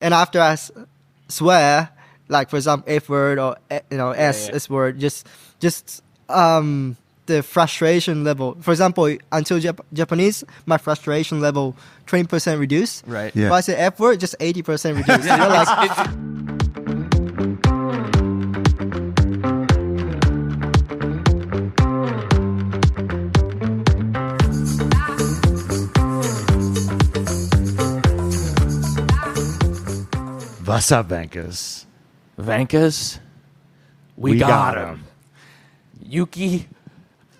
And after I swear, like for example, F word or S word, just the frustration level. For example, until Japanese, my frustration level 20% reduced. Right. If I say F word, just 80% reduced. What's up, Vankas? Vankas, we got him. Yuki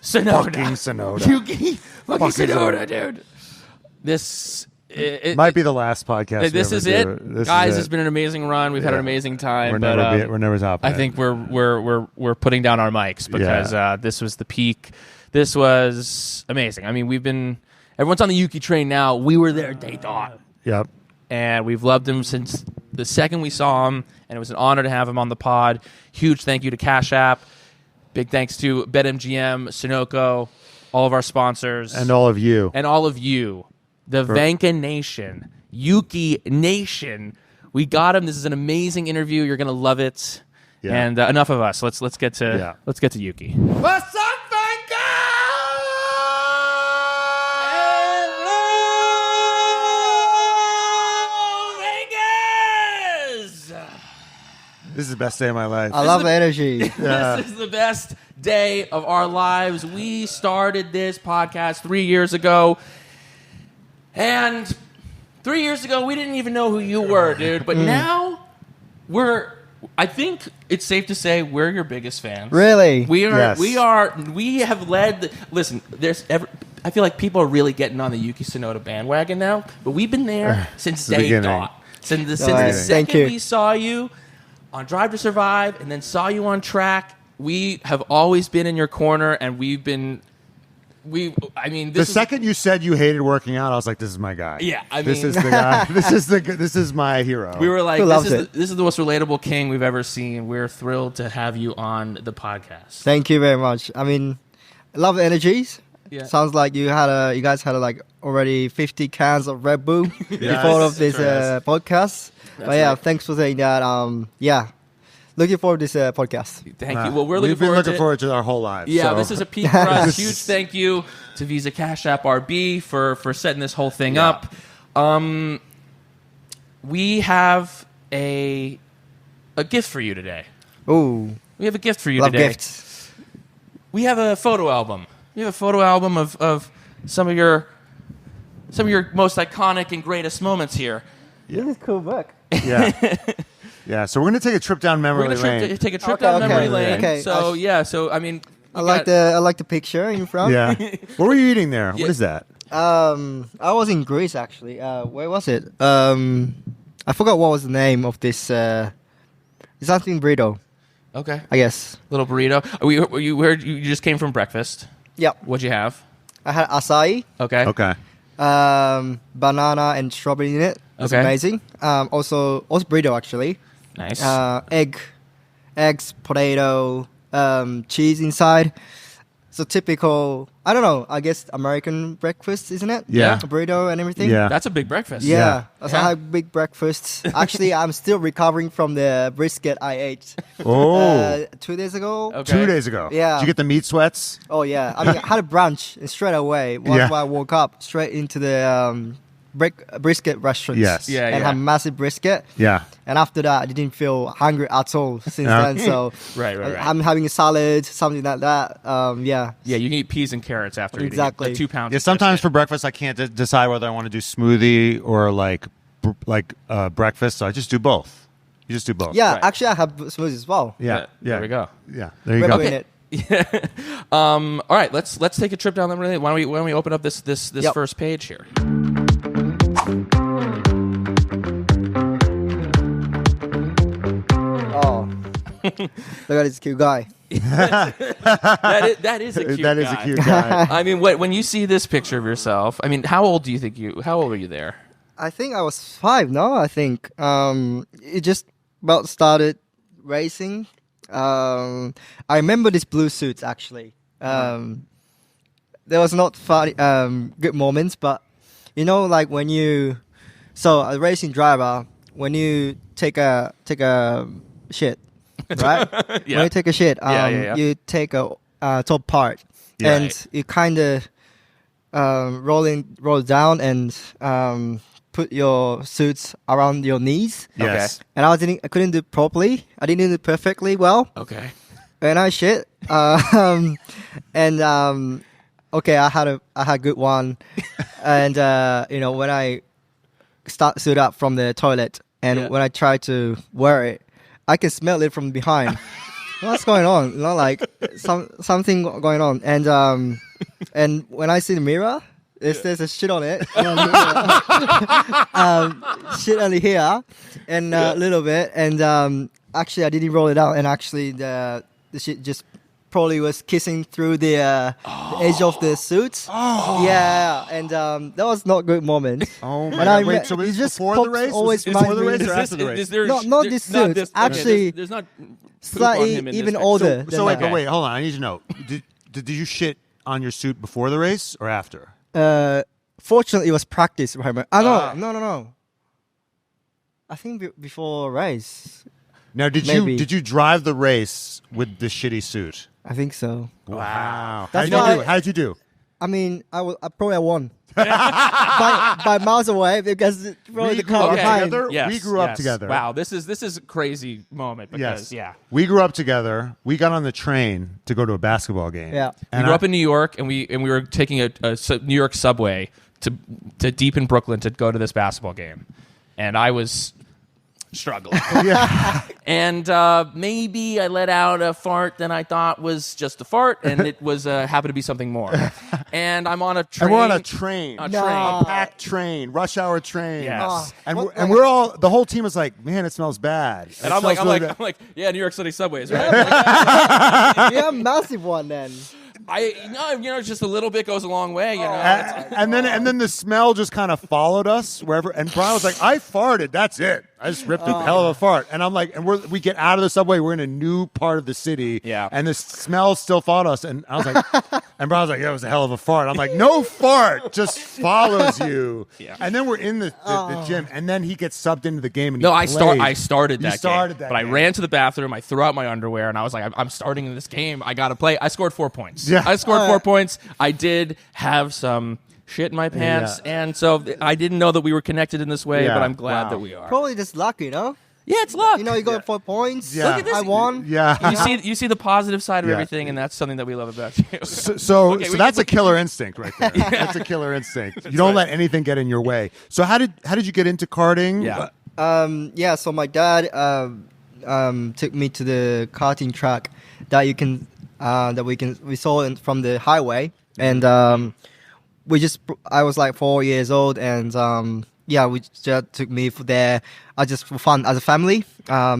Tsunoda. Fucking Tsunoda. Yuki fucking Tsunoda, dude. This it might be the last podcast. This is it, guys. It's been an amazing run. We've had an amazing time. We're never topping. I think we're putting down our mics because this was the peak. This was amazing. I mean, everyone's on the Yuki train now. We were there day dot. Yep. And we've loved him since the second we saw him, and it was an honor to have him on the pod. Huge thank you to Cash App. Big thanks to BetMGM, Sunoco, all of our sponsors. And all of you. The Vanka Nation, Yuki Nation. We got him. This is an amazing interview. You're going to love it. Yeah. And enough of us. Let's get to Yuki. What's up, Vanka? This is the best day of my life. I love the energy. This is the best day of our lives. We started this podcast 3 years ago. And 3 years ago, we didn't even know who you were, dude. But now, I think it's safe to say we're your biggest fans. Really? We are. Yes. We have led. Listen, I feel like people are really getting on the Yuki Tsunoda bandwagon now. But we've been there since day dot. Since the second we saw you on Drive to Survive, and then saw you on track, we have always been in your corner, and we've been. The second you said you hated working out, I was like, "This is my guy." Yeah, this is the guy. This is my hero. We were like, "This is the most relatable king we've ever seen." We're thrilled to have you on the podcast. Thank you very much. I mean, I love the energies. Yeah. Sounds like you guys had like already 50 cans of Red Bull before of this podcast. Thanks for saying that. Looking forward to this podcast. Thank you. Well, we've been looking forward to our whole lives. Yeah, this is a peak for us. Huge thank you to Visa Cash App RB for setting this whole thing up. We have a gift for you today. Ooh. We have a gift for you Love today. Gifts. We have a photo album. We have a photo album of some of your most iconic and greatest moments here. Yeah. This is a cool book. Yeah. Yeah, so we're going to take a trip down memory lane. Take a trip down memory lane. Okay. So I mean, I like the picture in front. Yeah. What were you eating there? What is that? I was in Greece actually. Where was it? I forgot what was the name of this. It's something burrito. Okay. I guess. Little burrito. You just came from breakfast. Yep. What'd you have? I had acai. Okay. Banana and strawberry in it. It's amazing. Also burrito actually. Nice. Eggs, potato, cheese inside. So typical, I don't know, I guess American breakfast, isn't it? Yeah. A burrito and everything. Yeah. That's a big breakfast. Yeah. That's a big breakfast. Actually, I'm still recovering from the brisket I ate 2 days ago. Okay. 2 days ago. Yeah. Did you get the meat sweats? Oh, yeah. I mean, I had a brunch and straight away. Once I woke up, straight into the brisket restaurants. Yes. Yeah, and had massive brisket. Yeah. And after that, I didn't feel hungry at all since then. So Right. I'm having a salad, something like that. Yeah, you can eat peas and carrots after Exactly. eating 2 pounds. Yeah, sometimes for breakfast I can't decide whether I want to do smoothie or breakfast, so I just do both. You just do both. Yeah, Right. actually, I have smoothies as well. Yeah. There we go. Yeah. There you go. Okay. All right, let's take a trip down memory lane. Why don't we open up this first page here? Oh, look at this cute guy. That is a cute guy. That is a cute guy. I mean, when you see this picture of yourself, I mean, how old were you there? I think I was 5. No, I think it just about started racing. I remember these blue suits actually. There was not funny, good moments, but like when a racing driver, when you take a shit, right? Yeah. When you take a shit, you take a top part, and you kind of roll down and put your suits around your knees. Yes. And I couldn't do it properly. I didn't do it perfectly well. Okay. And I shit. Okay, I had a good one. And when I stood up from the toilet and when I tried to wear it, I can smell it from behind. What's going on? Like something going on. And when I see the mirror, there's a shit on it. Shit on here and a little bit. And actually, I didn't roll it out. And actually, the shit just probably was kissing through the edge of the suit. Oh. Yeah, and that was not a good moment. Oh my God. Wait, so was this before the race? Always before the race or after the race? Not this suit. Actually, there's not slightly even older. So wait, hold on. I need to know. Did you shit on your suit before the race or after? Fortunately, it was practice. No. I think before race. Now, did you drive the race with the shitty suit? I think so. Wow. How did you do? I mean, I probably won. by miles away because probably the car behind. Yes, we grew up together. Wow, this is a crazy moment because we grew up together. We got on the train to go to a basketball game. Yeah, we grew up in New York, and we were taking a New York subway to deep in Brooklyn to go to this basketball game, and I was struggling. And maybe I let out a fart that I thought was just a fart, and it was happened to be something more. And I'm on a train. And we're on a train. A packed train, rush hour train. Yes. And we're all, the whole team was like, man, it smells bad. And I'm like, yeah, New York City subways, right? Yeah, massive one then. Just a little bit goes a long way, you know. And then the smell just kind of followed us wherever. And Brian was like, I farted. That's it. I just ripped a hell of a fart. And I'm like, and we get out of the subway. We're in a new part of the city. Yeah. And the smell still followed us. And I was like, and Brian was like, yeah, it was a hell of a fart. I'm like, no fart just follows you. Yeah. And then we're in the gym. And then he gets subbed into the game. And I started that game. But I ran to the bathroom. I threw out my underwear. And I was like, I'm starting in this game. I got to play. I scored 4 points. Yeah. I scored 4 points. I did have some shit in my pants, and so I didn't know that we were connected in this way, but I'm glad that we are. Probably just luck, you know? Yeah, it's luck. You got 4 points. Yeah. Look at this. I won. Yeah. You see the positive side of everything, and that's something that we love about you. So that's a killer instinct right there. That's a killer instinct. You don't let anything get in your way. So how did you get into karting? Yeah. So my dad took me to the karting track that we saw from the highway, and I was like 4 years old, and we just took me there just for fun as a family.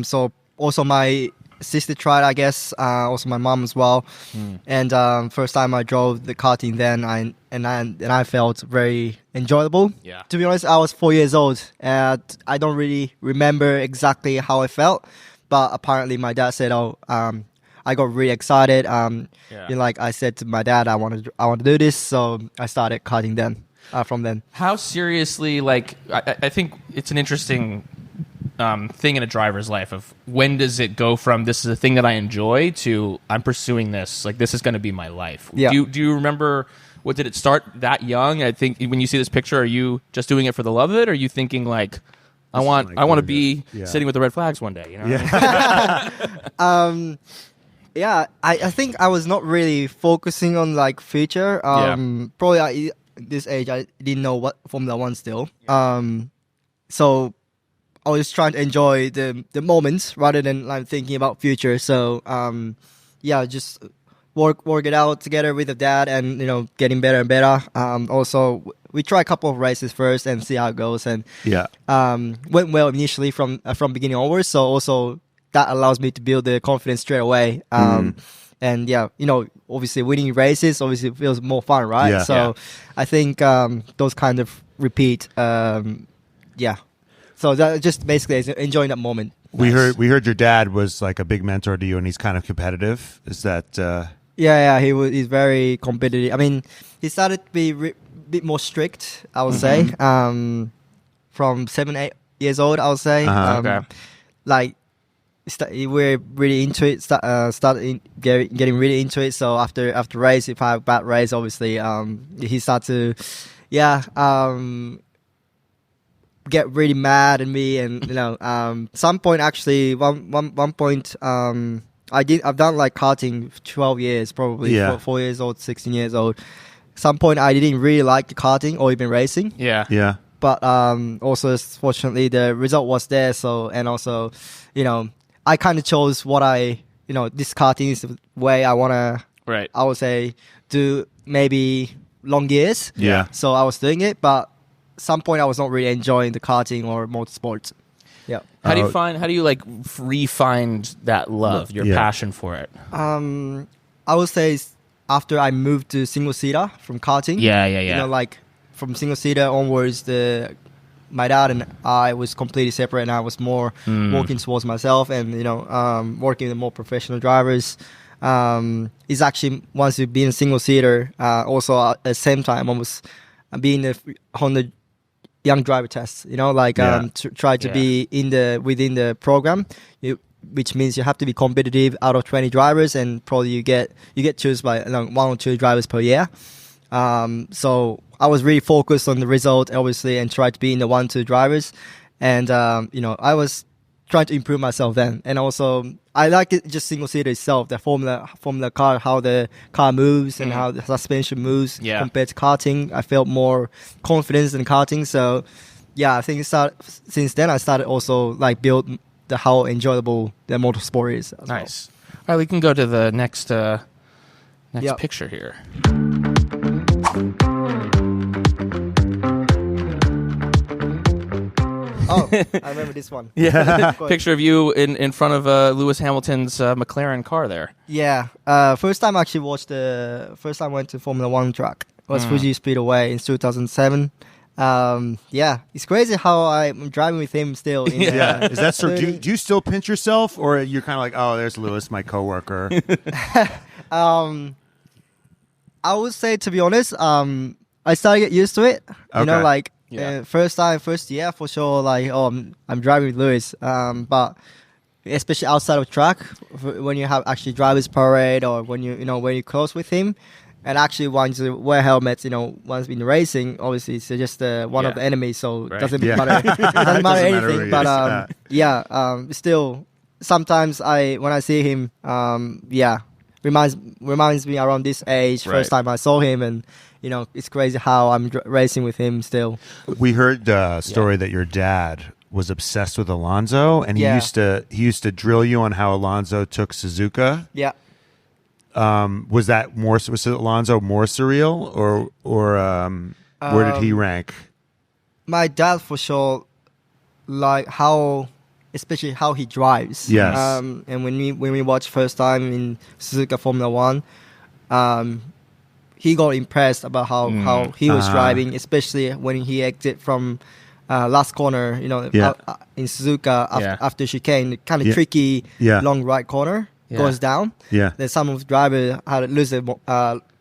So also my sister tried, I guess, also my mom as well. And first time I drove the karting, then I felt very enjoyable. Yeah. To be honest, I was 4 years old, and I don't really remember exactly how I felt, but apparently my dad said, I got really excited. Like I said to my dad, I want to do this, so I started karting then. From then. How seriously? Like, I think it's an interesting thing in a driver's life. Of when does it go from this is a thing that I enjoy to I'm pursuing this? Like this is going to be my life. Yeah. Do you remember? What did it start that young? I think when you see this picture, are you just doing it for the love of it? Or are you thinking like, I want to be sitting with the red flags one day? You know? Yeah. I think I was not really focusing on like future. Probably at this age I didn't know what Formula One still. So I was trying to enjoy the moments rather than like thinking about future. So just work it out together with the dad, and getting better and better. Also we try a couple of races first and see how it goes, and went well initially from beginning onwards. So also that allows me to build the confidence straight away. And obviously winning races obviously feels more fun, right? I think those kind of repeat. So that just basically is enjoying that moment. We heard your dad was like a big mentor to you, and he's kind of competitive. Is that? He's very competitive. I mean, he started to be a bit more strict, I would say, from 7, years old, I would say. Okay. Like, we're really into it. Started getting really into it. So after race, if I have a bad race, obviously, he started to, get really mad at me, and some point actually, one point, I've done like karting for 12 years, probably 4 years old, 16 years old. Some point I didn't really like the karting or even racing. Yeah. But also, fortunately, the result was there. So, and also, I kind of chose what this karting is the way I want to, right. I would say, do maybe long years. Yeah. So I was doing it, but some point I was not really enjoying the karting or motorsports. Yeah. How do you like re-find that love, your passion for it? I would say after I moved to single seater from karting. Yeah. Like from single seater onwards, my dad and I was completely separate, and I was more working towards myself, and working with more professional drivers. It's actually once you've been a single seater, also at the same time I was being the Honda young driver test. Try to be within the program. Which means you have to be competitive out of 20 drivers, and probably you get chosen by 1 or 2 drivers per year. So I was really focused on the result, obviously, and tried to be in the 1-2 drivers. And I was trying to improve myself then. And also, I like it just single seater itself, the formula car, how the car moves and how the suspension moves compared to karting. I felt more confidence in karting. So yeah, I think since then I started also like build how enjoyable the motorsport is. Nice. All right, we can go to the next picture here. Oh, I remember this one. Yeah, picture of you in front of Lewis Hamilton's McLaren car there. Yeah, first time I actually went to Formula 1 track was Fuji Speedway in 2007. It's crazy how I'm driving with him still. Is that so? Do you still pinch yourself, or you're kind of like, oh, there's Lewis, my coworker? I would say, to be honest, I started to get used to it. First year for sure. Like, I'm driving with Lewis. But especially outside of track, when you have actually drivers parade, or when when you're close with him. And actually, once you wear helmets, once in racing, obviously it's just one of the enemies, so it doesn't matter. It doesn't matter anything. But still, sometimes when I see him, reminds me around this age. Right. First time I saw him, and it's crazy how I'm racing with him still. We heard the story that your dad was obsessed with Alonso, and he used to drill you on how Alonso took Suzuka. Yeah. Was Alonso more surreal, or where did he rank? My dad for sure, like especially how he drives. Yes. And when we watched first time in Suzuka Formula 1, he got impressed about how he was driving, especially when he exit from last corner. In Suzuka after chicane, kind of tricky long right corner. Goes down. Yeah. Then some of the driver had to lose the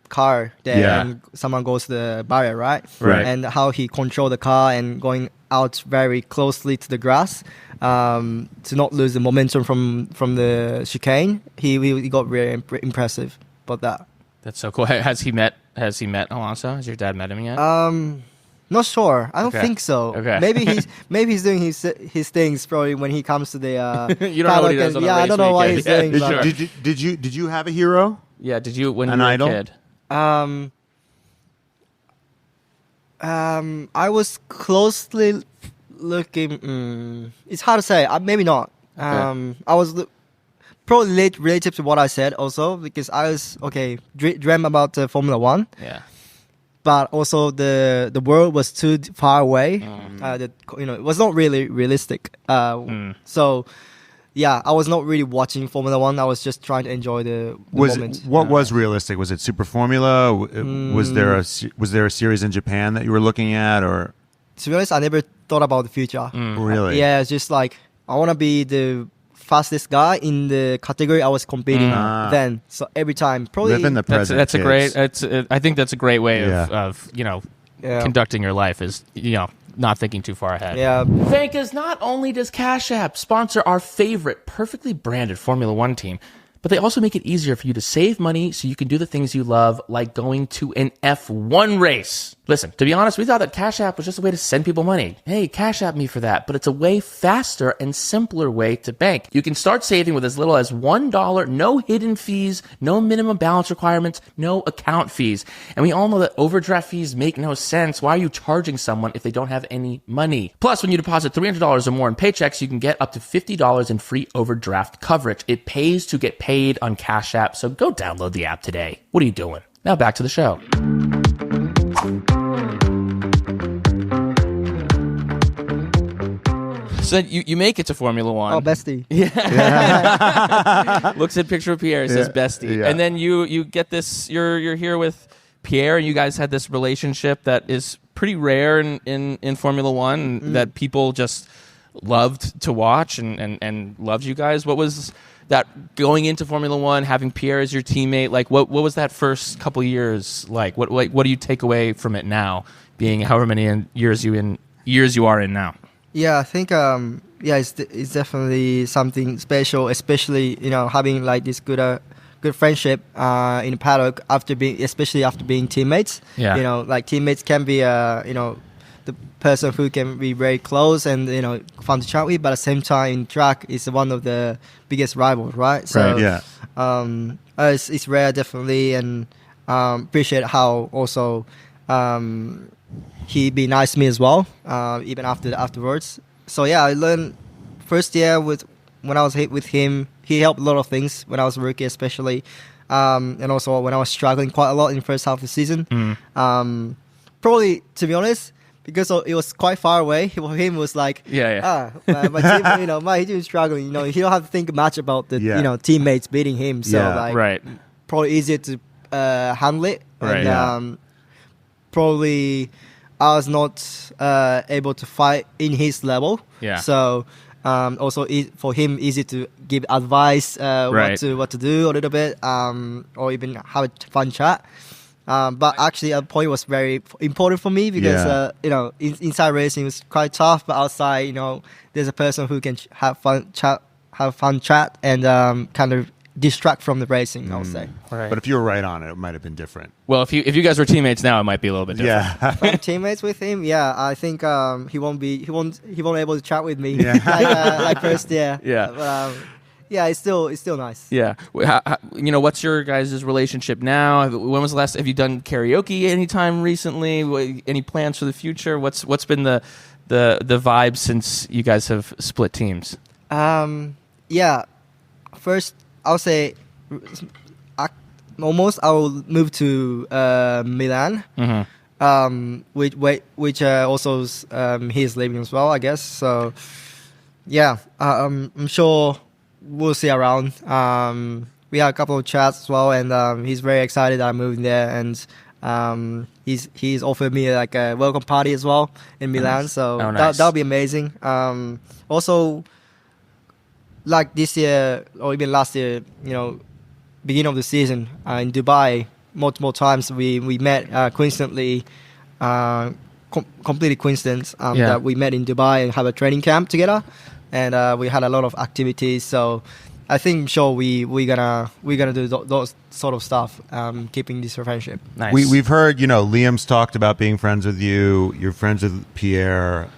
car there, and someone goes to the barrier, right? And how he controlled the car and going out very closely to the grass to not lose the momentum from the chicane. He got really impressive about that. That's so cool. Has he met Alonso? Has your dad met him yet? Not sure. I don't think so. Okay. Maybe he's doing his things probably when he comes to the. You don't know what he does on a race I don't know what he's doing. Sure. Did you have a hero? Yeah. Did you when you were idol? a kid? I was closely looking. It's hard to say. Maybe not. I was probably related to what I said also, because I was dream about Formula 1. Yeah. But also the world was too far away. It was not really realistic. So, I was not really watching Formula 1. I was just trying to enjoy the moment. What was realistic? Was it Super Formula? Was there a series in Japan that you were looking at, or? To be honest, I never thought about the future. Really? It's just like I want to be the fastest guy in the category I was competing then. So every time, probably live in the present. That's a great. I think that's a great way of conducting your life. Is not thinking too far ahead. Yeah. Vegas, not only does Cash App sponsor our favorite perfectly branded Formula One team, but they also make it easier for you to save money so you can do the things you love, like going to an F1 race. Listen, to be honest, we thought that Cash App was just a way to send people money. Hey, Cash App me for that. But it's a way faster and simpler way to bank. You can start saving with as little as $1, no hidden fees, no minimum balance requirements, no account fees. And we all know that overdraft fees make no sense. Why are you charging someone if they don't have any money? Plus, when you deposit $300 or more in paychecks, you can get up to $50 in free overdraft coverage. It pays to get paid on Cash App, so go download the app today. What are you doing? Now back to the show. So you make it to Formula One. Oh, bestie. Yeah. Looks at picture of Pierre, says bestie. Yeah. And then you get this, you're here with Pierre, and you guys had this relationship that is pretty rare in Formula One, that people just loved to watch and loved you guys. What was that going into Formula One, having Pierre as your teammate? Like, what was that first couple years like? What do you take away from it now, being however many years you are in now? Yeah, I think it's definitely something special, especially having like this good friendship in the paddock especially after being teammates. Yeah. Like teammates can be the person who can be very close and fun to chat with, but at the same time in track is one of the biggest rivals, right? So right, yeah. It's rare definitely, and appreciate how also he be nice to me as well, even afterwards. So yeah, I learned first year when I was with him, he helped a lot of things when I was a rookie especially, and also when I was struggling quite a lot in the first half of the season. Probably, to be honest, because it was quite far away, for him it was like, my team, my team is struggling. He don't have to think much about the teammates beating him. So right. Probably easier to handle it. Right. And, probably I was not able to fight in his level. Yeah. So also for him easy to give advice what to do a little bit, or even have a fun chat. But actually, a point was very important for me because inside racing was quite tough, but outside, there's a person who can have fun chat, and kind of distract from the racing. I would say. Right. But if you were right on it, it might have been different. Well, if you guys were teammates now, it might be a little bit different. Yeah. If I'm teammates with him, I think he won't able to chat with me like first year. Yeah. But, it's still nice. Yeah. What's your guys' relationship now? When was the last? Have you done karaoke anytime recently? Any plans for the future? What's been the vibe since you guys have split teams? First, I'll say almost I will move to Milan. Which also he's leaving as well, I guess. So I'm sure we'll see around. We had a couple of chats as well, and he's very excited that I'm moving there, and he's offered me like a welcome party as well in Milan. Nice. So nice. that'll be amazing. Also, like this year or even last year, beginning of the season in Dubai, multiple times we met coincidentally, completely coincidence that we met in Dubai and have a training camp together, and we had a lot of activities. So I think we're gonna do those sort of stuff, keeping this friendship. Nice. We've heard Liam's talked about being friends with you. You're friends with Pierre.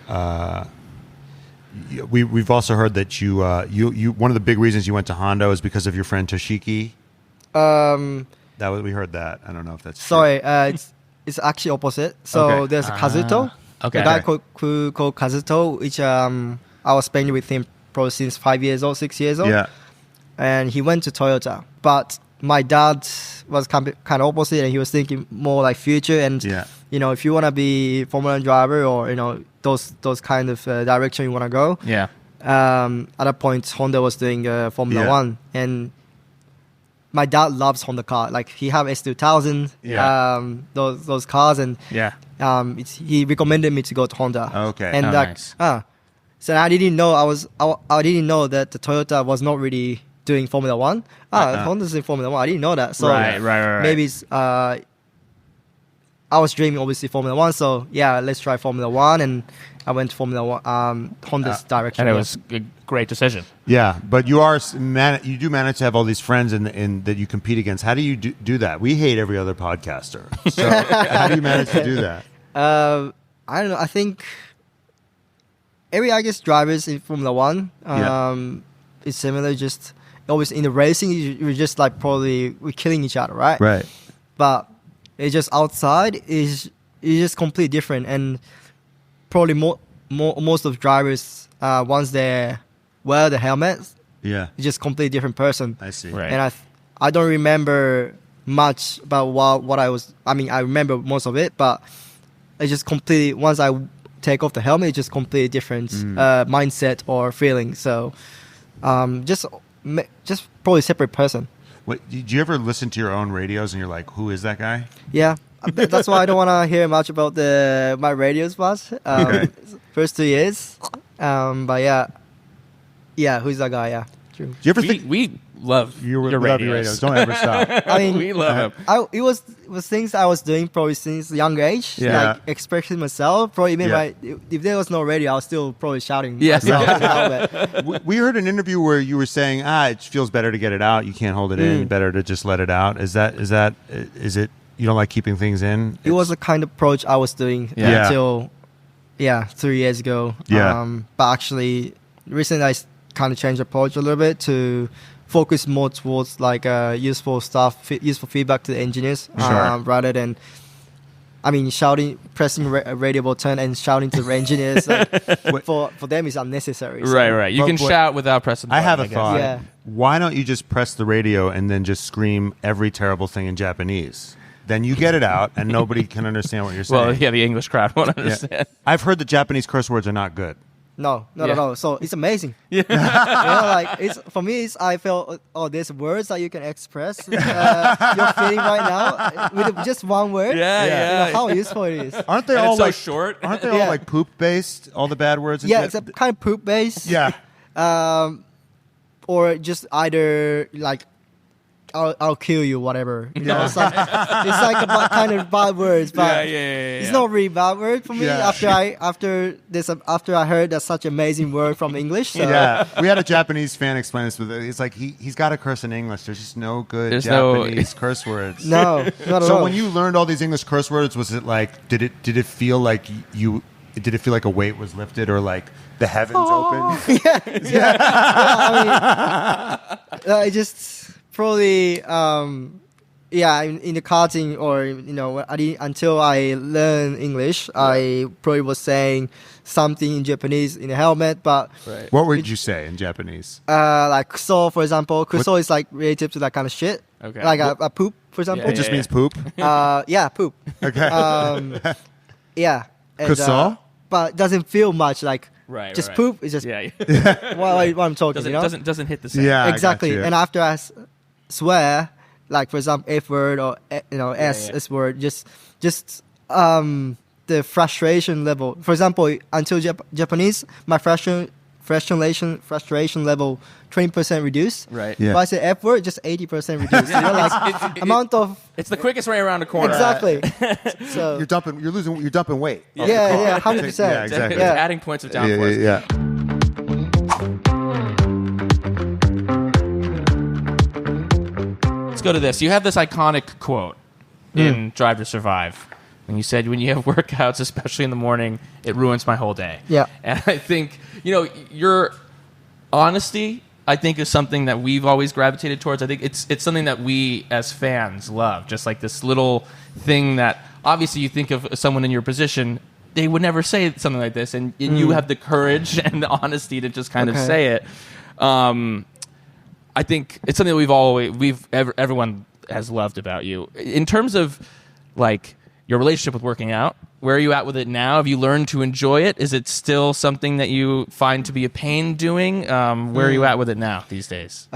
We've also heard that you one of the big reasons you went to Honda is because of your friend Toshiki. We heard that. I don't know if that's sorry. true. It's actually opposite. So there's Kazuto, a guy called Kazuto, which I was spending with him probably since 5 years old, 6 years old. Yeah. And he went to Toyota, but my dad was kind of opposite, and he was thinking more like future. And if you want to be Formula 1 driver or those kind of direction you want to go. Yeah. At that point, Honda was doing Formula 1, and my dad loves Honda car. Like he have S2000, those cars, and he recommended me to go to Honda. Okay. And nice. So I didn't know I didn't know that the Toyota was not really doing Formula 1. Honda's in Formula 1. I didn't know that. So right. maybe it's, I was dreaming obviously Formula 1. So let's try Formula 1, I went to Formula One, Honda's direction. And it was a great decision. Yeah, but you do manage to have all these friends in that you compete against. How do you do that? We hate every other podcaster. So how do you manage to do that? I don't know. I think every drivers in Formula One is similar. Just always in the racing, you're just like probably we're killing each other, right? Right. But it's just outside is just completely different, and probably most of drivers once they wear the helmets, it's just completely different person. I see. Right. And I don't remember much about what I was. I mean, I remember most of it, but it's just completely. Once I take off the helmet, it's just completely different mindset or feeling. So, just probably separate person. What, did you ever listen to your own radios and you're like, who is that guy? Yeah. That's why I don't want to hear much about my radios much. First 2 years. But yeah, who's that guy? Yeah, true. Do you ever think we love your radios? Don't ever stop. I mean, we love them. It was things I was doing probably since young age. Yeah. Like expressing myself. Probably even if there was no radio, I was still probably shouting. Yeah. We heard an interview where you were saying, it feels better to get it out. You can't hold it in. Better to just let it out. Is it? You don't like keeping things in? It was the kind of approach I was doing until 3 years ago. Yeah. But actually, recently I kind of changed approach a little bit to focus more towards like useful stuff, useful feedback to the engineers, rather than, I mean, pressing a radio button and shouting to the engineers. For them, it's unnecessary. So. Right. You can shout without pressing the button. I have a thought. Yeah. Why don't you just press the radio and then just scream every terrible thing in Japanese? Then you get it out, and nobody can understand what you're saying. Well, the English crowd won't understand. Yeah. I've heard that Japanese curse words are not good. No, not at all. So it's amazing. Yeah. For me, I felt, there's words that you can express your feeling right now with just one word. Yeah. How useful it is. Aren't they all so short? Aren't they all like poop based? All the bad words. Yeah, it's a kind of poop based. Yeah. Or just either like, I'll kill you, whatever. You know, it's like kind of bad words, but it's not really bad word for me. Yeah. After I heard that's such an amazing word from English. So. Yeah, we had a Japanese fan explain this. It's like he's got to curse in English. There's just no good Japanese curse words. No, not at all. So when you learned all these English curse words, was it like did it feel like a weight was lifted or like the heavens opened? Yeah. I mean, I just. Probably, in the karting or, until I learned English, I probably was saying something in Japanese in the helmet, but... Right. What would you say in Japanese? Like kuso, for example. Kuso is like relative to that kind of shit. Okay. Like a poop, for example. It just means poop? Poop. Okay. Yeah. Kuso? But it doesn't feel much like... Right. Poop. It's just what I'm talking, doesn't hit the same. Yeah, exactly. And after I swear, like for example, F word or S word, just the frustration level. For example, until Japanese, my frustration level 20% reduced. Right. If I say F word, just 80% reduced. Amount of. It's the quickest way around the corner. Exactly. So you're dumping weight. Yeah, 100%. Yeah, exactly. It's adding points of downforce. Yeah. Let's go to this. You have this iconic quote in Drive to Survive. And you said, when you have workouts, especially in the morning, it ruins my whole day. Yeah. And I think, your honesty, I think, is something that we've always gravitated towards. I think it's something that we as fans love. Just like this little thing that, obviously, you think of someone in your position, they would never say something like this. And you have the courage and the honesty to just kind of say it. I think it's something that everyone has loved about you. In terms of like your relationship with working out, where are you at with it now? Have you learned to enjoy it? Is it still something that you find to be a pain doing? Where are you at with it now these days?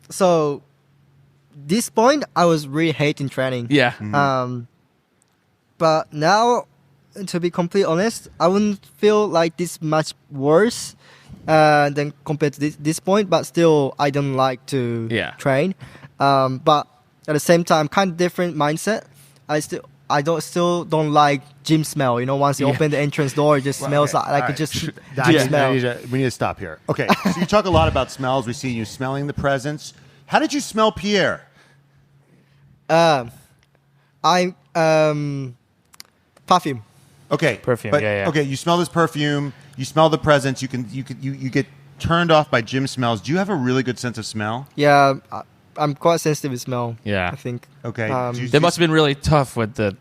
So this point, I was really hating training. Yeah. But now, to be completely honest, I wouldn't feel like this much worse than compared to this point, but still I don't like to train. But at the same time, kind of different mindset. still don't like gym smell. Once you open the entrance door, it just smells like it just gym smell. We need to stop here. Okay, so you talk a lot about smells. We see you smelling the presents. How did you smell Pierre? Perfume. Okay, perfume. Okay, you smell this perfume. You smell the presents. You get turned off by gym smells. Do you have a really good sense of smell? Yeah, I'm quite sensitive to smell. Yeah, I think. Okay, that must have been really tough with the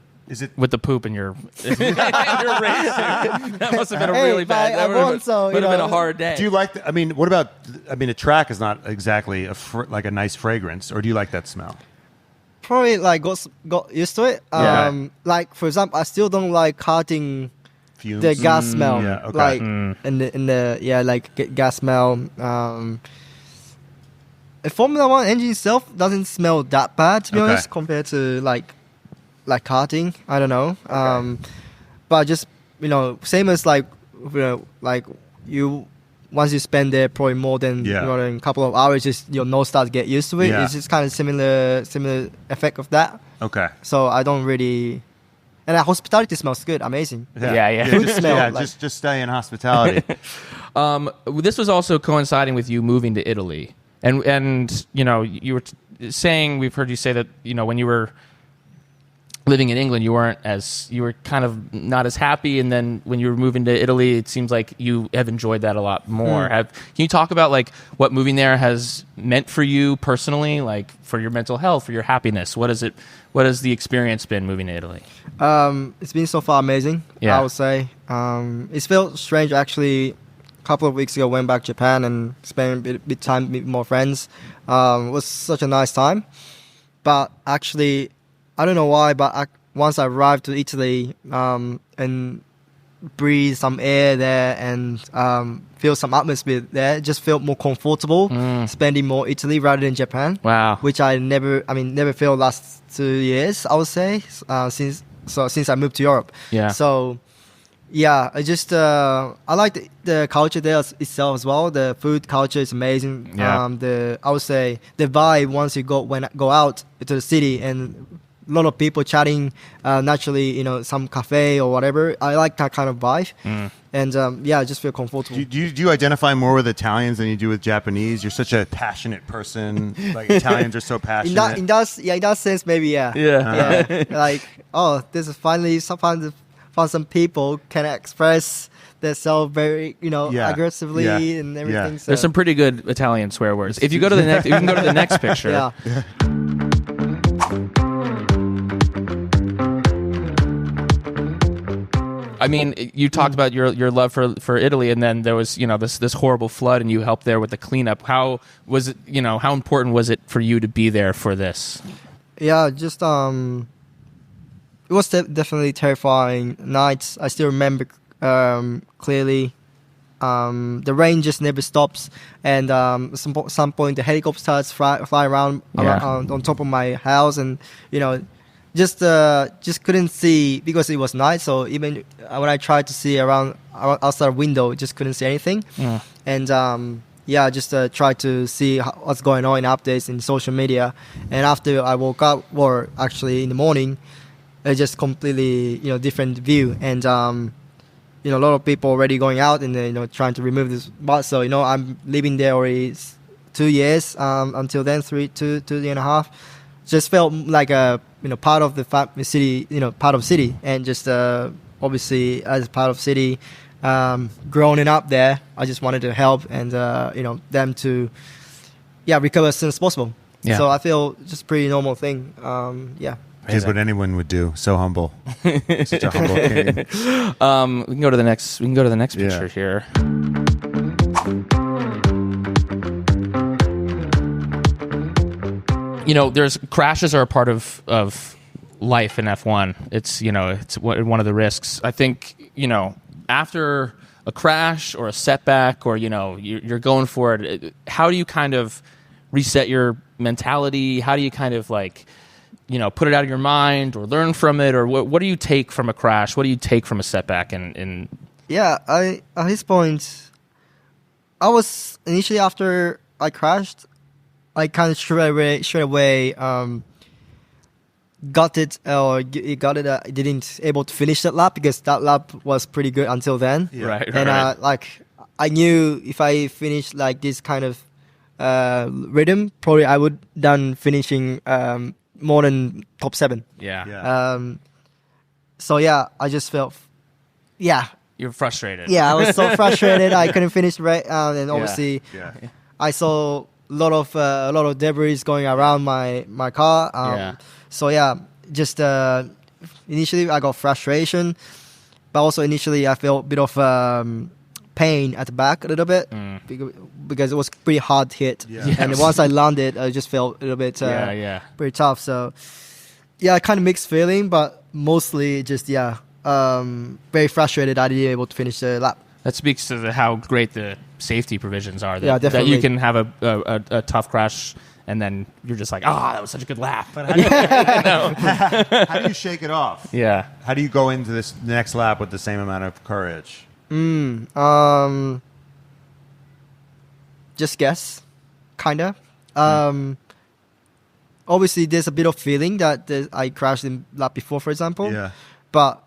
poop in your race. That must have been a really bad. That would have been a hard day. Do you like? What about? A track is not exactly like a nice fragrance, or do you like that smell? Probably got used to it. Like for example, I still don't like karting. Fumes. The gas smell, okay. Gas smell. The Formula One engine itself doesn't smell that bad, to be honest, compared to like karting. I don't know. Okay. But just same as you. Once you spend there probably more than a couple of hours, just your nose starts to get used to it. Yeah. It's just kind of similar effect of that. Okay. So I don't really. And hospitality smells good, amazing. Yeah. Food smell. Just stay in hospitality. This was also coinciding with you moving to Italy, and you were saying, we've heard you say that when you were living in England, you were kind of not as happy, and then when you were moving to Italy, it seems like you have enjoyed that a lot more. Can you talk about what moving there has meant for you personally, for your mental health, for your happiness? What has the experience been moving to Italy? It's been so far amazing. I would say. It's felt strange actually. A couple of weeks ago, went back to Japan and spent a bit time with more friends. It was such a nice time, but actually, I don't know why, but once I arrived to Italy and breathe some air there and feel some atmosphere there, just felt more comfortable spending more Italy rather than Japan. Wow. Which I never felt last 2 years, I would say, since I moved to Europe. Yeah. So, yeah, I just I like the culture there itself as well. The food culture is amazing. Yeah. I would say the vibe once you go out to the city and a lot of people chatting naturally, some cafe or whatever. I like that kind of vibe. And I just feel comfortable. Do you identify more with Italians than you do with Japanese? You're such a passionate person. Italians are so passionate. In that sense, maybe, yeah. This is finally found some people can express themselves very, aggressively and everything. Yeah. So. There's some pretty good Italian swear words. If you go to the next, you can go to the next picture. Yeah. You talked about your love for Italy, and then there was this horrible flood, and you helped there with the cleanup. How was it? How important was it for you to be there for this? Yeah, just it was definitely terrifying nights. I still remember clearly. The rain just never stops, and some point the helicopter starts fly around on top of my house, and just couldn't see because it was night. So even when I tried to see around outside window, just couldn't see anything. And just tried to see what's going on in updates in social media. And after I woke up, or actually in the morning, it's just completely different view. And a lot of people already going out and trying to remove this. But so I'm living there already 2 years. Until then, two and a half. Just felt like a part of the city, part of city, and just obviously as part of city, growing up there, I just wanted to help and them to recover as soon as possible. Yeah. So I feel just pretty normal thing. Is what anyone would do. So humble, such a humble king. We can go to the next. We can go to the next picture here. There's crashes are a part of life in F1. It's it's one of the risks. I think after a crash or a setback or you're going for it. How do you kind of reset your mentality? How do you kind of put it out of your mind or learn from it, or what do you take from a crash? What do you take from a setback? At this point, I was initially after I crashed. I kind of straight away got it didn't able to finish that lap because that lap was pretty good until then. Yeah. Right. And like I knew if I finished like this kind of rhythm, probably I would done finishing more than top 7. Yeah. So yeah, I just felt You're frustrated. Yeah, I was so frustrated. I couldn't finish right, and obviously I saw a lot of debris going around my car. So yeah, just initially I got frustration, but also initially I felt a bit of pain at the back a little bit because it was pretty hard hit. And once I landed, I just felt a little bit pretty tough. So yeah, kind of mixed feeling, but mostly just very frustrated I didn't be able to finish the lap. That speaks to how great the safety provisions are. Definitely. That you can have a tough crash and then you're just like, that was such a good lap. But how do you shake it off? Yeah. How do you go into this next lap with the same amount of courage? Just guess, kinda. Obviously, there's a bit of feeling that I crashed in lap before, for example. Yeah. But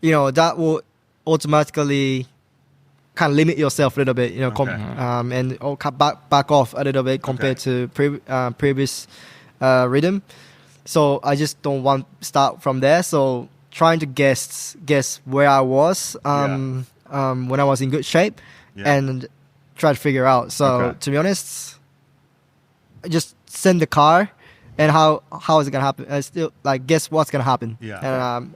that will automatically kind of limit yourself a little bit, and back off a little bit compared to previous rhythm. So I just don't want to start from there. So trying to guess where I was when I was in good shape and try to figure out. So to be honest, I just send the car. And how is it gonna happen? I still guess what's gonna happen. And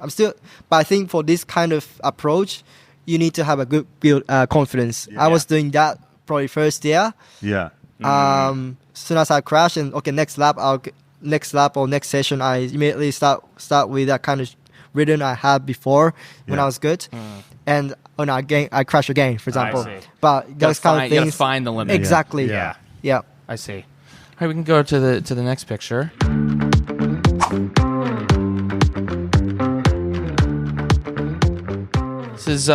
but I think for this kind of approach, you need to have a good build confidence. I was doing that probably first year. Soon as I crash and next lap or next session, I immediately start with that kind of rhythm I had before when I was good. And I crash again, for example. But those kind of things, you gotta find the limit. Exactly. Yeah. I see. All right, we can go to the next picture. This is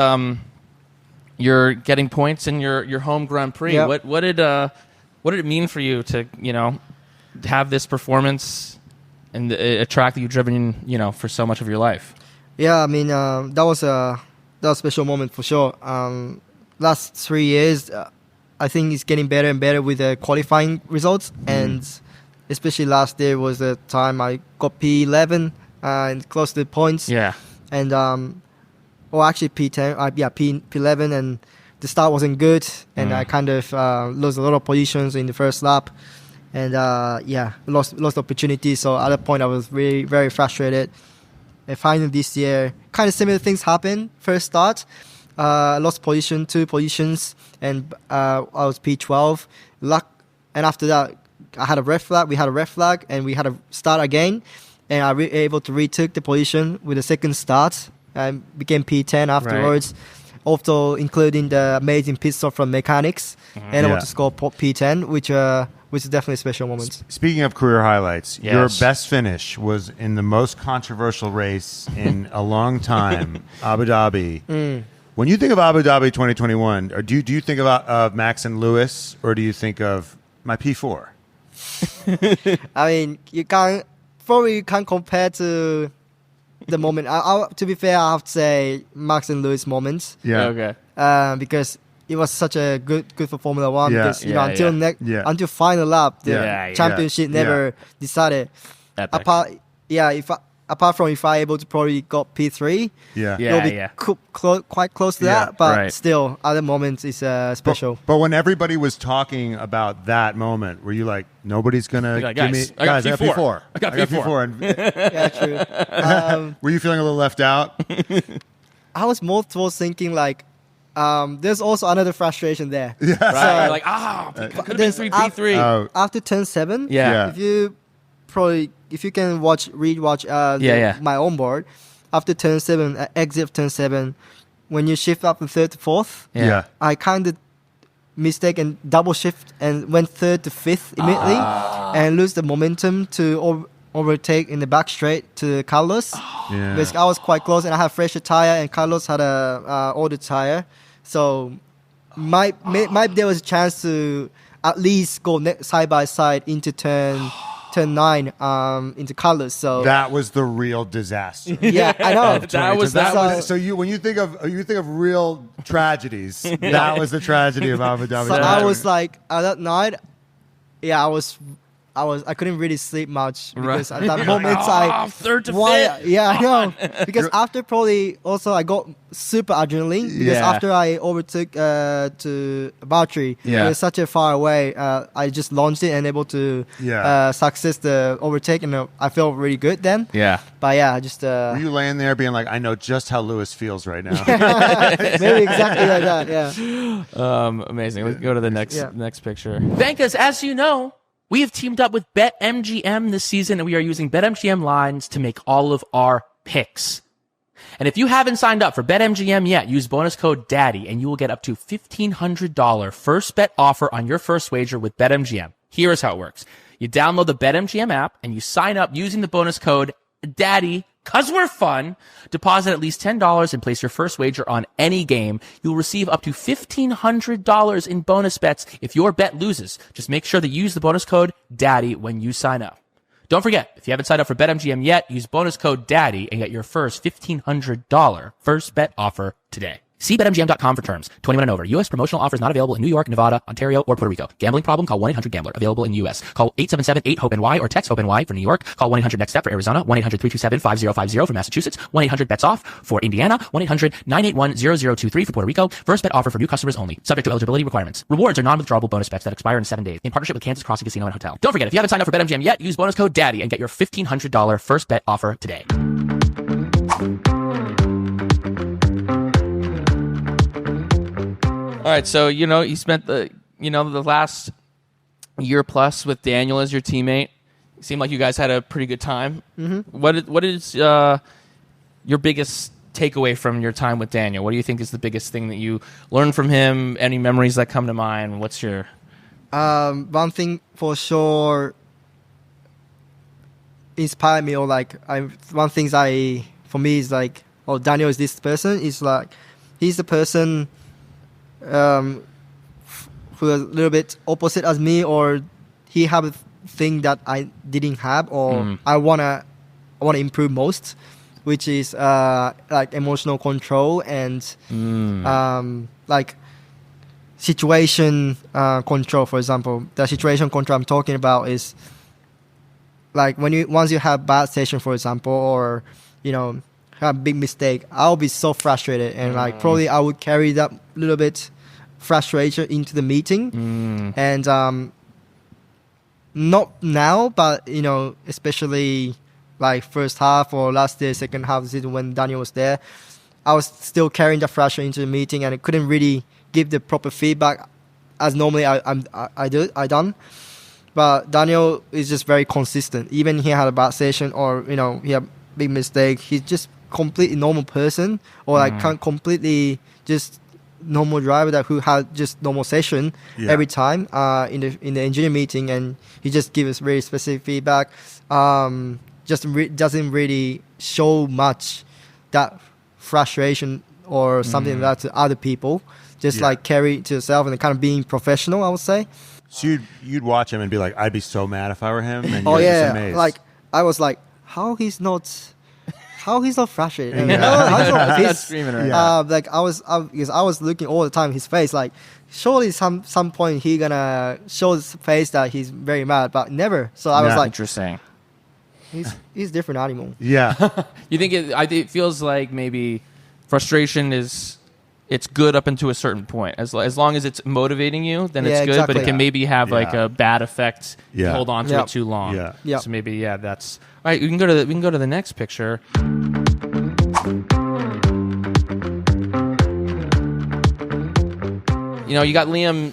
you're getting points in your home Grand Prix. Yep. What did it mean for you to have this performance in a track that you've driven for so much of your life? Yeah, I mean that was a special moment for sure. Last 3 years. I think it's getting better and better with the qualifying results, and especially last year was the time I got P11 and close to the points. Yeah. And actually P10, P11, and the start wasn't good, and I kind of lost a lot of positions in the first lap, and lost opportunity. So at that point, I was really very frustrated. And finally this year, kind of similar things happened. First start. Lost 2 positions, and I was P12. And after that, I had a red flag. We had a red flag, and we had to start again. And I was able to retake the position with the second start, and became P10 afterwards. Right. Also, including the amazing pit stop from mechanics, and I want to score P10, which is definitely a special moment. Speaking of career highlights, your best finish was in the most controversial race in a long time, Abu Dhabi. When you think of Abu Dhabi 2021, or do you think about Max and Lewis, or do you think of my P4? I mean, you can't compare to the moment. To be fair, I have to say Max and Lewis moments. Yeah. Okay. Because it was such a good for Formula One. Because until final lap, the championship never decided. Epic. Apart from if I able to probably got P3, it'll be quite close to that. But still, other moments is special. But when everybody was talking about that moment, were you like, nobody's gonna give me? I got P4. I got P4. Yeah, true. Were you feeling a little left out? I was more towards thinking there's also another frustration there. Yeah. Right. So, could have been P3. After turn 7, if you can rewatch my onboard, after turn 7, exit of turn 7, when you shift up from 3rd to 4th, I kind of mistake and double shift and went 3rd to 5th immediately and lose the momentum to overtake in the back straight to Carlos. Because I was quite close and I had fresher tire and Carlos had a older tire, so there was a chance to at least go side by side into turn turn 9 into colors. So that was the real disaster. Yeah, I know. that was. So when you think of real tragedies, that was the tragedy of Abu Dhabi. So I was like, at that night, I couldn't really sleep much because at that moment third to fifth. Yeah, I know. Because after probably also I got super adrenaline because after I overtook to Valtteri, it was such a far away. I just launched it and able to success the overtake, and I felt really good then. Yeah. But yeah, just were you laying there being like, I know just how Lewis feels right now. Maybe exactly like that. Yeah. Amazing. Let's go to the next picture. Venkers, as you know, we have teamed up with BetMGM this season, and we are using BetMGM lines to make all of our picks. And if you haven't signed up for BetMGM yet, use bonus code DADDY, and you will get up to $1,500 first bet offer on your first wager with BetMGM. Here is how it works. You download the BetMGM app, and you sign up using the bonus code DADDY, because we're fun. Deposit at least $10 and place your first wager on any game. You'll receive up to $1,500 in bonus bets if your bet loses. Just make sure to use the bonus code DADDY when you sign up. Don't forget, if you haven't signed up for BetMGM yet, use bonus code DADDY and get your first $1,500 first bet offer today. See BetMGM.com for terms. 21 and over. U.S. promotional offers not available in New York, Nevada, Ontario, or Puerto Rico. Gambling problem? Call 1-800-GAMBLER. Available in the U.S. Call 877-8-HOPE-NY or text HOPE-NY for New York. Call 1-800-NEXT-STEP for Arizona. 1-800-327-5050 for Massachusetts. 1-800-BETS-OFF for Indiana. 1-800-981-0023 for Puerto Rico. First bet offer for new customers only. Subject to eligibility requirements. Rewards are non-withdrawable bonus bets that expire in 7 days. In partnership with Kansas Crossing Casino and Hotel. Don't forget, if you haven't signed up for BetMGM yet, use bonus code DADDY and get your $1,500 first bet offer today. All right, so you spent the last year plus with Daniel as your teammate. It seemed like you guys had a pretty good time. Mm-hmm. What is your biggest takeaway from your time with Daniel? What do you think is the biggest thing that you learned from him? Any memories that come to mind? What's your one thing for sure inspired me, or one thing for me is like, oh, Daniel is this person. Is like he's the person who is a little bit opposite as me, or he have a thing that I didn't have, or I wanna improve most, which is like emotional control and like situation control. For example, the situation control I'm talking about is like once you have bad session, for example, or have big mistake, I'll be so frustrated, and like probably I would carry that little bit frustration into the meeting, and not now, but especially like first half or last year, second half of the season when Daniel was there, I was still carrying the frustration into the meeting, and I couldn't really give the proper feedback as normally I done. But Daniel is just very consistent. Even he had a bad session, or he had big mistake, he's just completely normal person, or like completely just normal driver that who had just normal session every time in the engineer meeting, and he just gives us very specific feedback. Doesn't really show much that frustration or something like that to other people. Just like carry it to yourself and kind of being professional, I would say. So you'd watch him and be like, I'd be so mad if I were him. And oh yeah, just amazed. Like I was like, how he's not frustrated. How's not pissed? Like because I was looking all the time his face. Like surely some point he gonna show his face that he's very mad, but never. So I was like, interesting. He's different animal. Yeah. You think it feels like maybe frustration it's good up until a certain point. As long as it's motivating you, then it's good. Exactly. But it can maybe have like a bad effect. You hold on to it too long. Yeah. So maybe that's all right. We can go to the next picture. You got Liam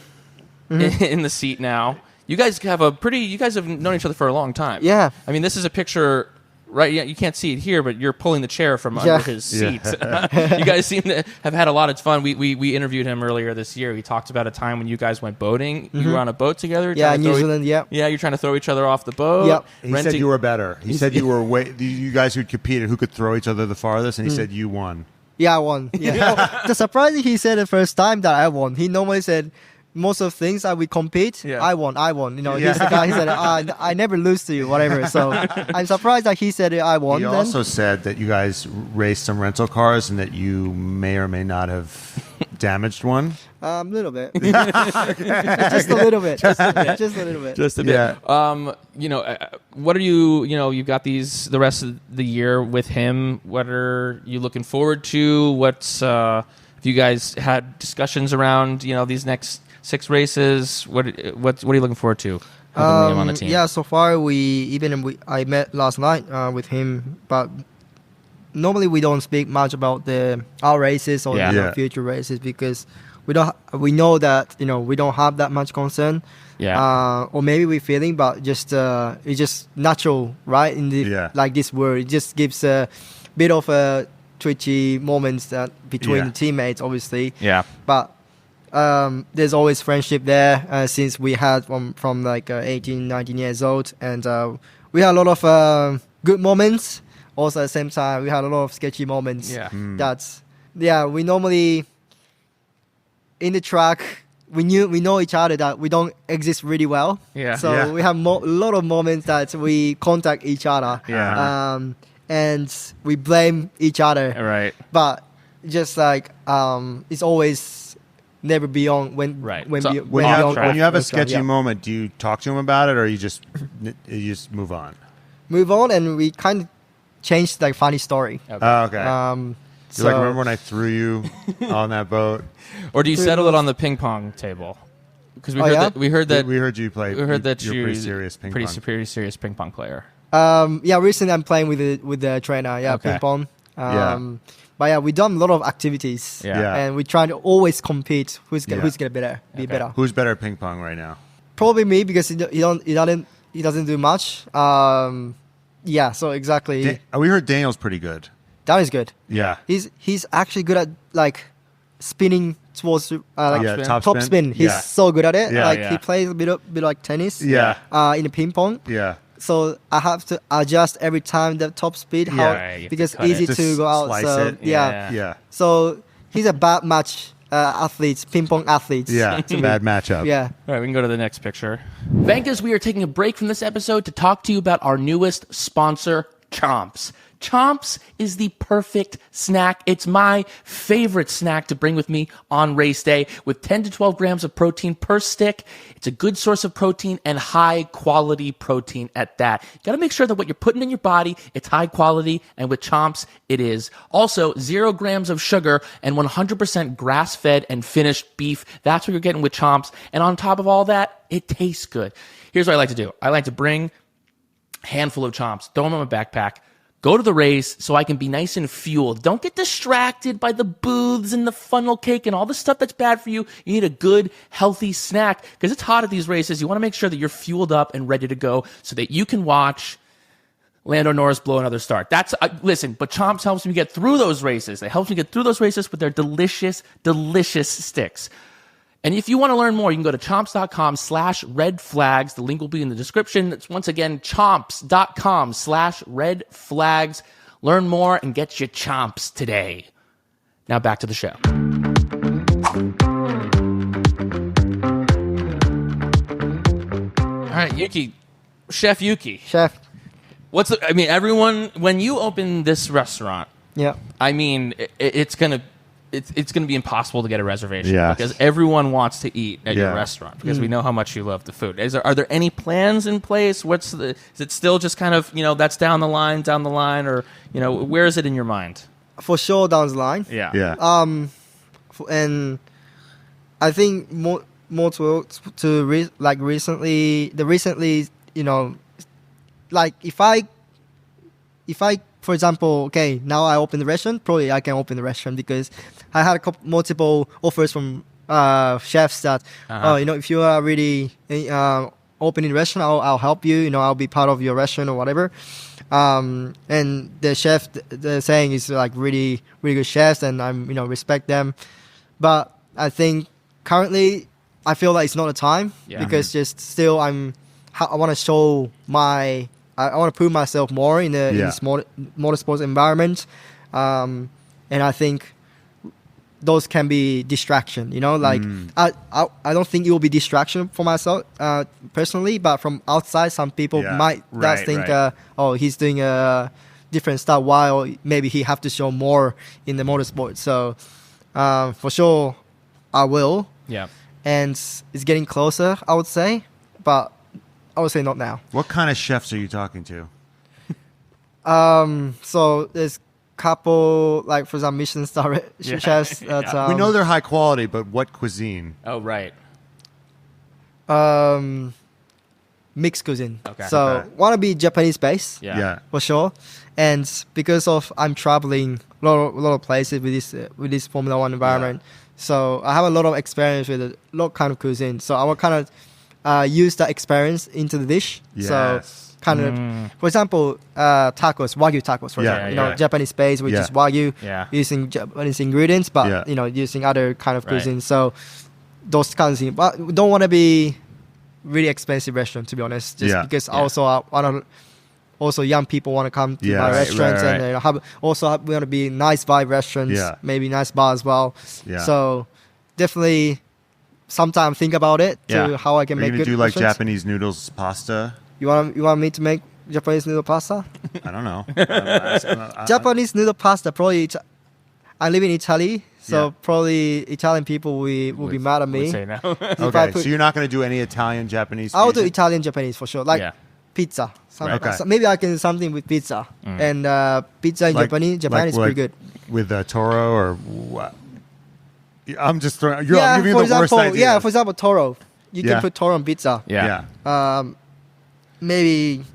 in the seat now. You guys have known each other for a long time. Yeah. I mean, this is a picture. Right, yeah, you can't see it here, but you're pulling the chair from under his seat. You guys seem to have had a lot of fun. We interviewed him earlier this year. He talked about a time when you guys went boating. You were on a boat together. Yeah, in New Zealand. Yeah, you're trying to throw each other off the boat. Yep. He said you were better. He said you were you guys who competed, who could throw each other the farthest, and he said you won. Yeah, I won. Yeah. The surprising he said the first time that I won. He normally said most of things that we compete, I won. You know, he's the guy. He said, I never lose to you, whatever. So I'm surprised that he said I won. He also said that you guys raced some rental cars and that you may or may not have damaged one. A little bit. Just a little bit. Just a little bit. Just a bit. Yeah. You know, what are you know, you've got the rest of the year with him. What are you looking forward to? What's, have you guys had discussions around, you know, these next 6 races? What are you looking forward to? Having him on the team? Yeah, so far I met last night with him, but normally we don't speak much about our races or future races because we know that, you know, we don't have that much concern. Yeah. Or maybe we're feeling, but just it's just natural, right? In the like this world, it just gives a bit of a twitchy moments that between the teammates, obviously. Yeah. But there's always friendship there since we had from like 18, 19 years old, and we had a lot of good moments. Also at the same time, we had a lot of sketchy moments. Yeah. We normally in the track, we know each other that we don't exist really well. Yeah. So we have a lot of moments that we contact each other. Yeah. And we blame each other. Right. But just like it's always never beyond when you have a sketchy moment. Do you talk to him about it, or you just move on? Move on, and we kind of changed like funny story. Okay. Oh, okay. So like, remember when I threw you on that boat? Or do you settle it on the ping pong table? Because we heard you play. We heard that you're pretty serious ping pong player. Recently I'm playing with the trainer. Ping pong. But yeah, we've done a lot of activities. And we try to always compete. Who's gonna be better? Who's better at ping pong right now? Probably me, because he doesn't do much. So exactly. We heard Daniel's pretty good. Daniel's good. Yeah. He's actually good at like spinning towards top spin. He's so good at it. He plays a bit like tennis. Yeah. In the ping pong. Yeah. So I have to adjust every time the top speed because it's easy to go out. So So he's a bad match athlete, ping pong athlete. Yeah, it's a bad matchup. Yeah. All right, we can go to the next picture. Vancas, we are taking a break from this episode to talk to you about our newest sponsor, Chomps. Chomps is the perfect snack. It's my favorite snack to bring with me on race day. With 10 to 12 grams of protein per stick, it's a good source of protein and high quality protein at that. You gotta make sure that what you're putting in your body, it's high quality, and with Chomps, it is. Also, 0 grams of sugar and 100% grass-fed and finished beef. That's what you're getting with Chomps. And on top of all that, it tastes good. Here's what I like to do. I like to bring a handful of Chomps, throw them in my backpack, go to the race so I can be nice and fueled. Don't get distracted by the booths and the funnel cake and all the stuff that's bad for you. You need a good, healthy snack because it's hot at these races. You want to make sure that you're fueled up and ready to go so that you can watch Lando Norris blow another start. That's listen, but Chomps helps me get through those races. It helps me get through those races with their delicious, delicious sticks. And if you want to learn more, you can go to chomps.com/redflags. The link will be in the description. It's once again, chomps.com/redflags. Learn more and get your chomps today. Now back to the show. All right, Yuki. Chef Yuki. Chef. Everyone, when you open this restaurant, I mean, it's going to be impossible to get a reservation because everyone wants to eat at your restaurant because we know how much you love the food. Are there any plans in place? Is it still just kind of, that's down the line, or, where is it in your mind? For sure down the line. Yeah. And I think more to recently, like if I, for example, okay, now I open the restaurant, probably I can open the restaurant because I had multiple offers from chefs that, if you are really opening a restaurant, I'll help you, I'll be part of your restaurant or whatever. And the chef, the saying is like really, really good chefs and I'm, respect them. But I think currently I feel like it's not the time because just still I want to show I want to prove myself more in this motorsports environment, and I think those can be distraction. Like I don't think it will be distraction for myself personally, but from outside, some people might think, oh, he's doing a different style while maybe he have to show more in the motorsport. So for sure, I will. Yeah. And it's getting closer, I would say, but I would say not now. What kind of chefs are you talking to? So there's couple, like for example, Michelin star chefs. That, we know they're high quality, but what cuisine? Oh, right. Mixed cuisine. Okay. So want to be Japanese based. Yeah. For sure. And because of I'm traveling a lot of places with this Formula One environment, so I have a lot of experience with a lot of kind of cuisine. So I will kind of use that experience into the dish. Yes. So kind of, for example, tacos, Wagyu tacos, for example. Japanese base, which is Wagyu, using Japanese ingredients, but using other kind of cuisine. So those kinds of things. But we don't want to be really expensive restaurant, to be honest, just because also young people want to come to my restaurants, and we want to be nice vibe restaurants, maybe nice bar as well. So definitely sometime think about it to how I can make good. Do like Japanese noodles pasta? You want me to make Japanese noodle pasta? I don't know. Japanese noodle pasta, probably. I live in Italy, so probably Italian people will be mad at me. Say no. Okay, so you're not going to do any Italian Japanese? I'll do Italian Japanese for sure, like pizza. Maybe I can do something with pizza and pizza in Japanese is pretty good. With Toro or what? I'm just throwing. You're giving me the worst ideas. Yeah, for example, Toro. You can put Toro on pizza. Yeah. Maybe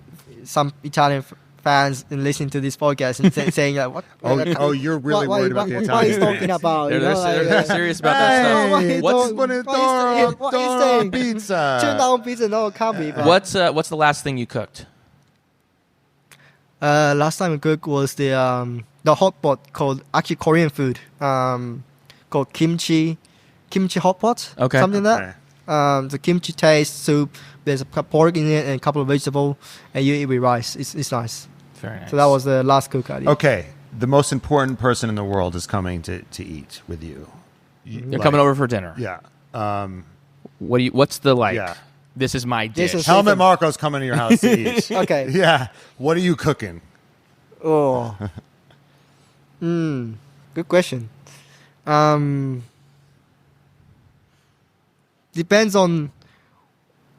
some Italian fans listening to this podcast and saying like, "What? Oh, you're really worried about the Italian. What he's talking about? They're serious about that stuff. What's Toro pizza? Turn down pizza, no, can't be. What's the last thing you cooked? Last time I cooked was the hot pot called actually Korean food called kimchi hot pot. Okay. Something like that. The kimchi taste soup. There's a pork in it and a couple of vegetables, and you eat with rice. It's nice. Very nice. So that was the last cook I did. Okay, the most important person in the world is coming to eat with you. They're coming over for dinner. Yeah. What's the like? Yeah. This is my dish. Helmut Marko's coming to your house to eat. Okay. Yeah. What are you cooking? Oh. Good question. Depends on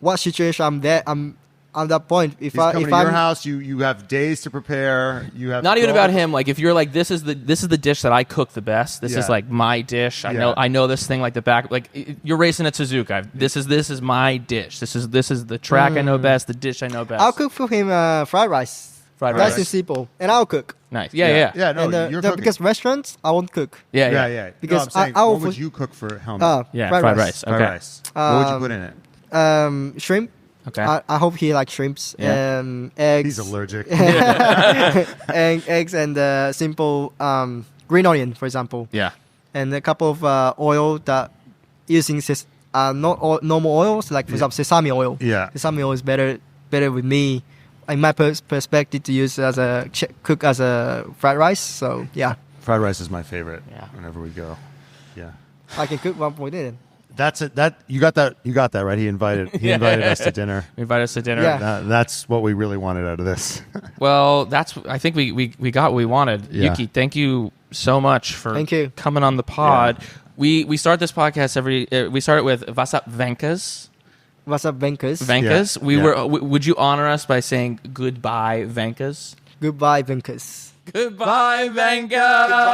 what situation I'm there. I'm at that point. If I'm to your house, you have days to prepare. You have not even about him. Like if you're like, this is the dish that I cook the best. This is like my dish. I know this thing like the back. Like you're racing at Suzuka. This is my dish. This is the track I know best. The dish I know best. I'll cook for him fried rice. Nice and simple, and I'll cook. Nice. Yeah. No, and, you're cooking. Because restaurants, I won't cook. Yeah. Because what would you cook for Helmut? Fried rice. Okay. Rice. What would you put in it? Shrimp. Okay. I hope he likes shrimps. Eggs. He's allergic. and eggs and simple green onion, for example. Yeah. And a couple of oil that using not normal oils, like for example sesame oil. Yeah. Sesame oil is better with me, in my perspective, to use as cook as a fried rice. So yeah. Fried rice is my favorite. Yeah. Whenever we go. Yeah. I can cook one point in. That's it. You got that right. He invited us to dinner. Invited us to dinner. Yeah. That's what we really wanted out of this. Well, I think we got what we wanted. Yeah. Yuki, thank you so much for coming on the pod. Yeah. We start this podcast we start it with "What's up, Venkas?" What's up, Venkas? Venkas. Yeah. Would you honor us by saying goodbye, Venkas? Goodbye, Venkas. Goodbye, Venkas.